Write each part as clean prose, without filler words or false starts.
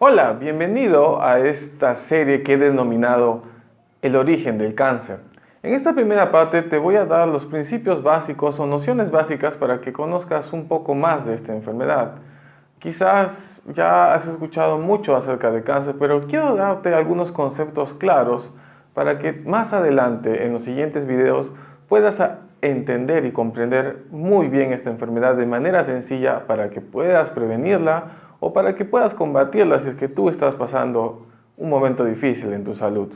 Hola, bienvenido a esta serie que he denominado El origen del cáncer. En esta primera parte te voy a dar los principios básicos o nociones básicas para que conozcas un poco más de esta enfermedad. Quizás ya has escuchado mucho acerca del cáncer, pero quiero darte algunos conceptos claros para que más adelante en los siguientes videos puedas entender y comprender muy bien esta enfermedad de manera sencilla para que puedas prevenirla o para que puedas combatirla si es que tú estás pasando un momento difícil en tu salud.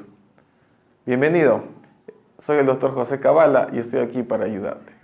Bienvenido, soy el Dr. José Cabala y estoy aquí para ayudarte.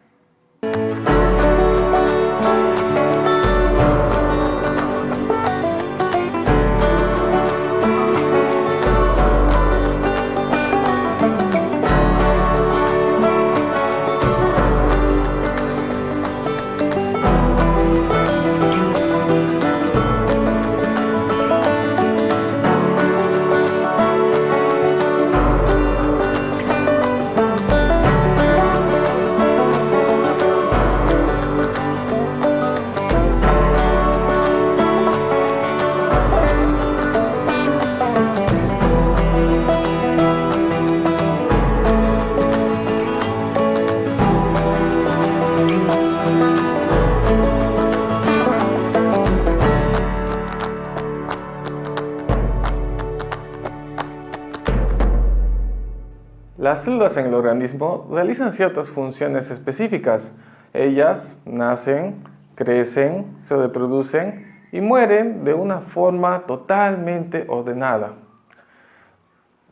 Las células en el organismo realizan ciertas funciones específicas. Ellas nacen, crecen, se reproducen y mueren de una forma totalmente ordenada.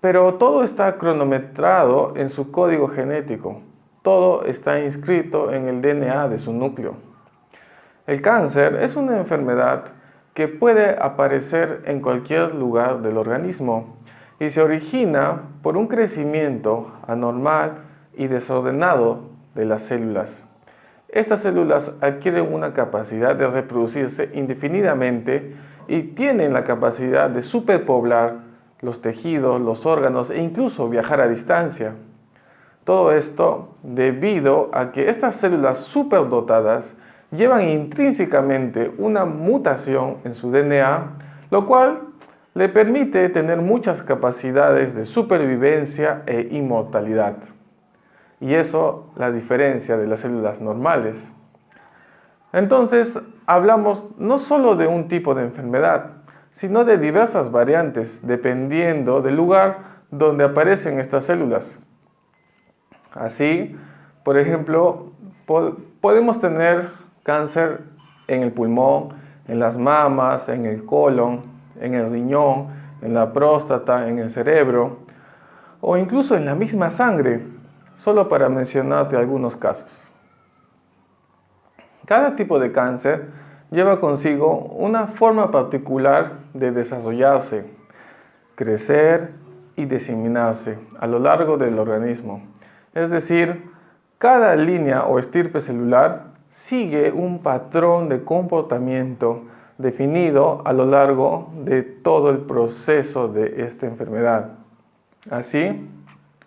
Pero todo está cronometrado en su código genético. Todo está inscrito en el DNA de su núcleo. El cáncer es una enfermedad que puede aparecer en cualquier lugar del organismo y se origina por un crecimiento anormal y desordenado de las células. Estas células adquieren una capacidad de reproducirse indefinidamente y tienen la capacidad de superpoblar los tejidos, los órganos e incluso viajar a distancia. Todo esto debido a que estas células superdotadas llevan intrínsecamente una mutación en su DNA, lo cual le permite tener muchas capacidades de supervivencia e inmortalidad. Y eso las diferencia de las células normales. Entonces, hablamos no solo de un tipo de enfermedad, sino de diversas variantes dependiendo del lugar donde aparecen estas células. Así, por ejemplo, podemos tener cáncer en el pulmón, en las mamas, en el colon, en el riñón, en la próstata, en el cerebro o incluso en la misma sangre, solo para mencionarte algunos casos. Cada tipo de cáncer lleva consigo una forma particular de desarrollarse, crecer y diseminarse a lo largo del organismo. Es decir, cada línea o estirpe celular sigue un patrón de comportamiento definido a lo largo de todo el proceso de esta enfermedad. Así,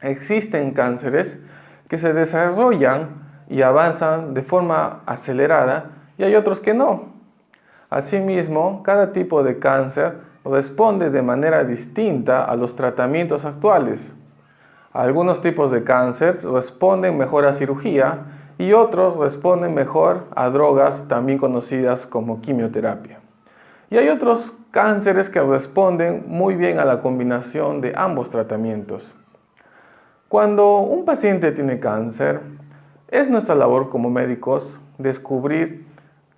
existen cánceres que se desarrollan y avanzan de forma acelerada y hay otros que no. Asimismo, cada tipo de cáncer responde de manera distinta a los tratamientos actuales. Algunos tipos de cáncer responden mejor a cirugía y otros responden mejor a drogas también conocidas como quimioterapia. Y hay otros cánceres que responden muy bien a la combinación de ambos tratamientos. Cuando un paciente tiene cáncer, es nuestra labor como médicos descubrir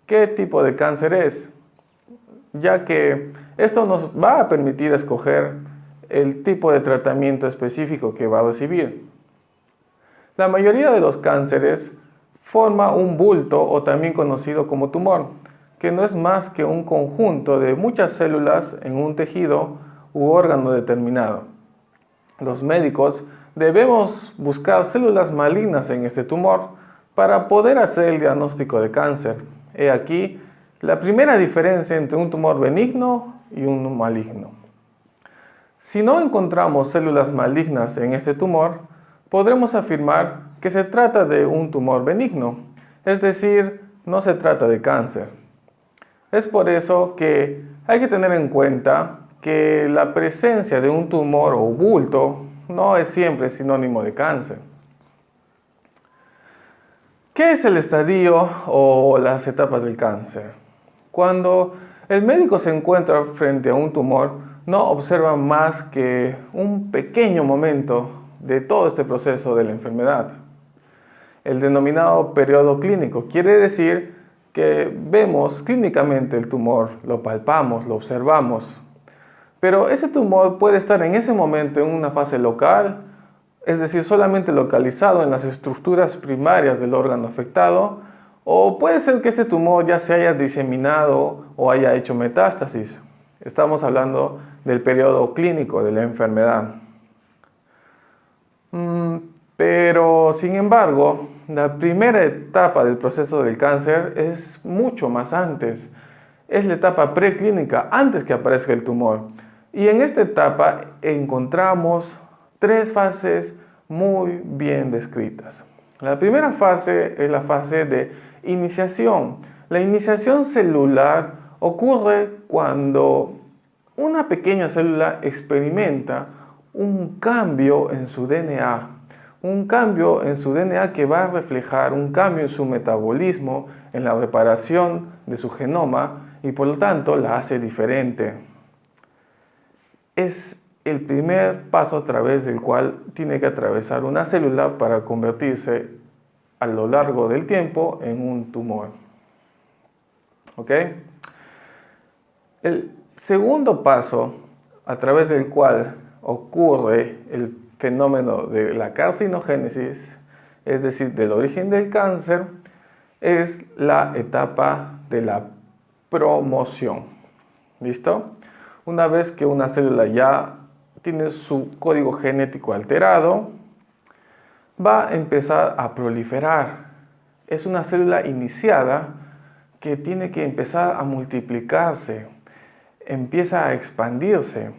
qué tipo de cáncer es, ya que esto nos va a permitir escoger el tipo de tratamiento específico que va a recibir. La mayoría de los cánceres forma un bulto o también conocido como tumor, que no es más que un conjunto de muchas células en un tejido u órgano determinado. Los médicos debemos buscar células malignas en este tumor para poder hacer el diagnóstico de cáncer. He aquí la primera diferencia entre un tumor benigno y un maligno. Si no encontramos células malignas en este tumor, podremos afirmar que se trata de un tumor benigno, es decir, no se trata de cáncer. Es por eso que Hay que tener en cuenta que la presencia de un tumor o bulto no es siempre sinónimo de cáncer. ¿Qué es el estadio o las etapas del cáncer? Cuando el médico se encuentra frente a un tumor, no observa más que un pequeño momento de todo este proceso de la enfermedad. El denominado periodo clínico quiere decir que vemos clínicamente el tumor, lo palpamos, lo observamos. Pero ese tumor puede estar en ese momento en una fase local, es decir, solamente localizado en las estructuras primarias del órgano afectado, o puede ser que este tumor ya se haya diseminado o haya hecho metástasis. Estamos hablando del periodo clínico de la enfermedad. Pero, sin embargo, la primera etapa del proceso del cáncer es mucho más antes. Es la etapa preclínica, antes que aparezca el tumor. Y en esta etapa encontramos 3 fases muy bien descritas. La primera fase es la fase de iniciación. La iniciación celular ocurre cuando una pequeña célula experimenta un cambio en su DNA. Un cambio en su DNA que va a reflejar un cambio en su metabolismo, en la reparación de su genoma y por lo tanto la hace diferente. Es el primer paso a través del cual tiene que atravesar una célula para convertirse a lo largo del tiempo en un tumor. ¿Ok? El segundo paso a través del cual ocurre el fenómeno de la carcinogénesis, es decir, del origen del cáncer, es la etapa de la promoción. ¿Listo? Una vez que una célula ya tiene su código genético alterado, va a empezar a proliferar. Es una célula iniciada que tiene que empezar a multiplicarse, empieza a expandirse.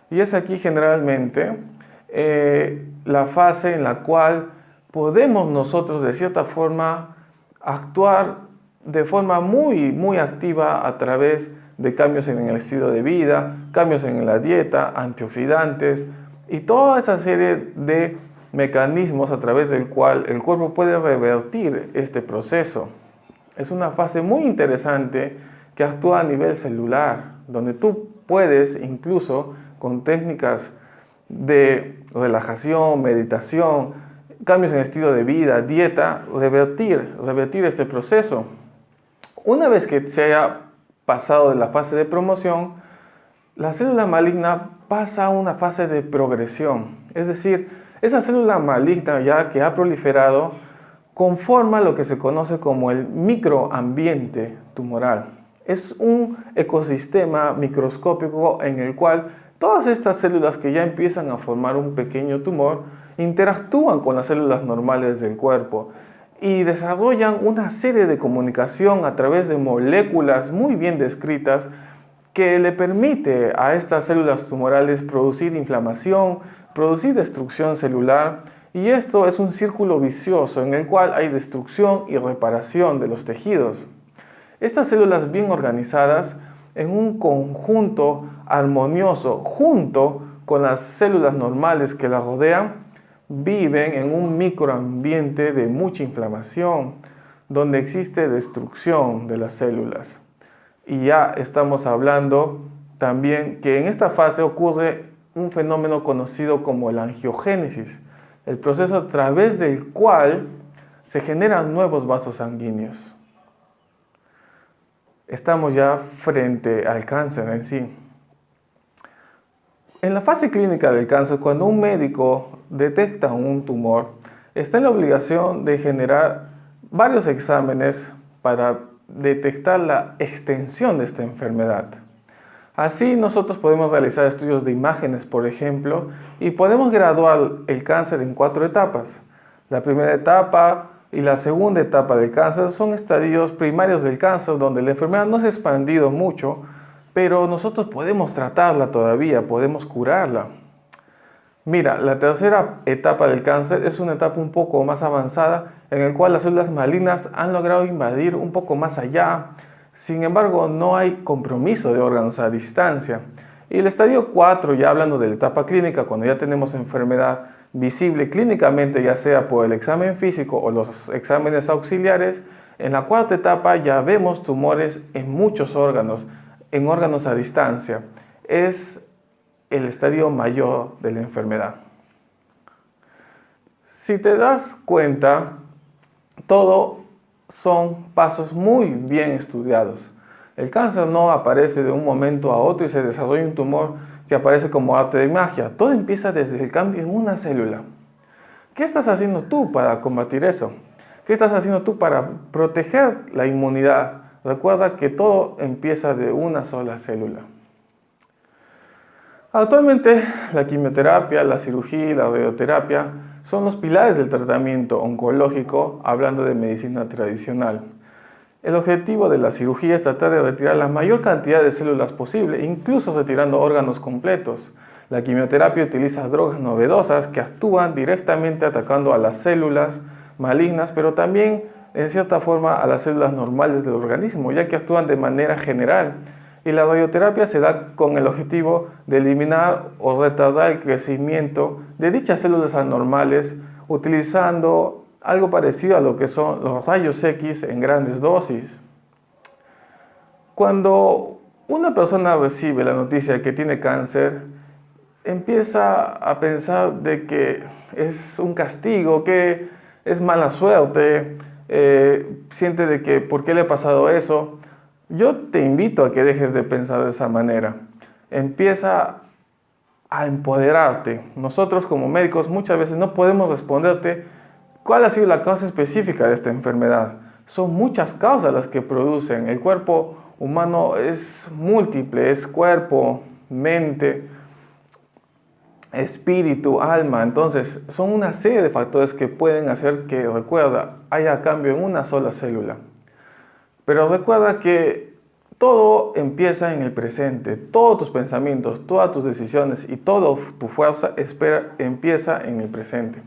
Y es aquí generalmente la fase en la cual podemos nosotros de cierta forma actuar de forma muy activa a través de cambios en el estilo de vida, cambios en la dieta, antioxidantes y toda esa serie de mecanismos a través del cual el cuerpo puede revertir este proceso. Es una fase muy interesante que actúa a nivel celular, donde tú puedes incluso con técnicas de relajación, meditación, cambios en estilo de vida, dieta, revertir este proceso. Una vez que se haya pasado de la fase de promoción, la célula maligna pasa a una fase de progresión. Es decir, esa célula maligna ya que ha proliferado conforma lo que se conoce como el microambiente tumoral. Es un ecosistema microscópico en el cual todas estas células que ya empiezan a formar un pequeño tumor interactúan con las células normales del cuerpo y desarrollan una serie de comunicación a través de moléculas muy bien descritas que le permite a estas células tumorales producir inflamación, producir destrucción celular, y esto es un círculo vicioso en el cual hay destrucción y reparación de los tejidos. Estas células bien organizadas en un conjunto armonioso junto con las células normales que las rodean, viven en un microambiente de mucha inflamación, donde existe destrucción de las células. Y ya estamos hablando también que en esta fase ocurre un fenómeno conocido como la angiogénesis, el proceso a través del cual se generan nuevos vasos sanguíneos. Estamos ya frente al cáncer en sí. En la fase clínica del cáncer, cuando un médico detecta un tumor, está en la obligación de generar varios exámenes para detectar la extensión de esta enfermedad. Así nosotros podemos realizar estudios de imágenes, por ejemplo, y podemos graduar el cáncer en 4 etapas. La primera etapa y la segunda etapa del cáncer son estadios primarios del cáncer, donde la enfermedad no se ha expandido mucho, pero nosotros podemos tratarla todavía, podemos curarla. Mira, la tercera etapa del cáncer es una etapa un poco más avanzada en la cual las células malignas han logrado invadir un poco más allá Sin embargo, no hay compromiso de órganos a distancia. Y el estadio 4, ya hablando de la etapa clínica, cuando ya tenemos enfermedad visible clínicamente, ya sea por el examen físico o los exámenes auxiliares, en la cuarta etapa ya vemos tumores en muchos órganos, en órganos a distancia. Es el estadio mayor de la enfermedad. Si te das cuenta, todo son pasos muy bien estudiados. El cáncer no aparece de un momento a otro y se desarrolla un tumor que aparece como arte de magia. Todo empieza desde el cambio en una célula. ¿Qué estás haciendo tú para combatir eso? ¿Qué estás haciendo tú para proteger la inmunidad? Recuerda que todo empieza de una sola célula. Actualmente, la quimioterapia, la cirugía y la radioterapia son los pilares del tratamiento oncológico, hablando de medicina tradicional. El objetivo de la cirugía es tratar de retirar la mayor cantidad de células posible, incluso retirando órganos completos. La quimioterapia utiliza drogas novedosas que actúan directamente atacando a las células malignas, pero también en cierta forma a las células normales del organismo, ya que actúan de manera general. Y la radioterapia se da con el objetivo de eliminar o retardar el crecimiento de dichas células anormales utilizando algo parecido a lo que son los rayos X en grandes dosis. Cuando una persona recibe la noticia de que tiene cáncer, empieza a pensar de que es un castigo, que es mala suerte, siente de que ¿por qué le ha pasado eso? Yo te invito a que dejes de pensar de esa manera. Empieza a empoderarte. Nosotros como médicos muchas veces no podemos responderte cuál ha sido la causa específica de esta enfermedad. Son muchas causas las que producen. El cuerpo humano es múltiple, es cuerpo, mente, espíritu, alma. Entonces son una serie de factores que pueden hacer que, recuerda, haya cambio en una sola célula. Pero recuerda que todo empieza en el presente, todos tus pensamientos, todas tus decisiones y toda tu fuerza empieza en el presente.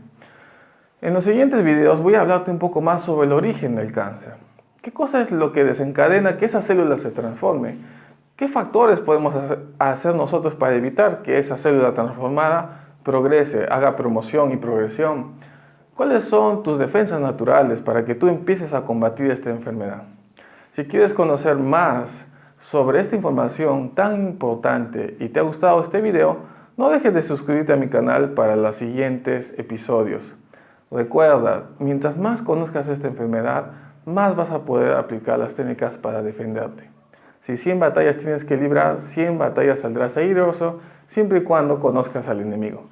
En los siguientes videos voy a hablarte un poco más sobre el origen del cáncer. ¿Qué cosa es lo que desencadena que esa célula se transforme? ¿Qué factores podemos hacer nosotros para evitar que esa célula transformada progrese, haga promoción y progresión? ¿Cuáles son tus defensas naturales para que tú empieces a combatir esta enfermedad? Si quieres conocer más sobre esta información tan importante y te ha gustado este video, no dejes de suscribirte a mi canal para los siguientes episodios. Recuerda, mientras más conozcas esta enfermedad, más vas a poder aplicar las técnicas para defenderte. Si 100 batallas tienes que librar, 100 batallas saldrás airoso, siempre y cuando conozcas al enemigo.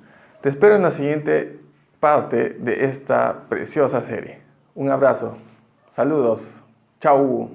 Te espero en la siguiente parte de esta preciosa serie. Un abrazo. Saludos. Chau.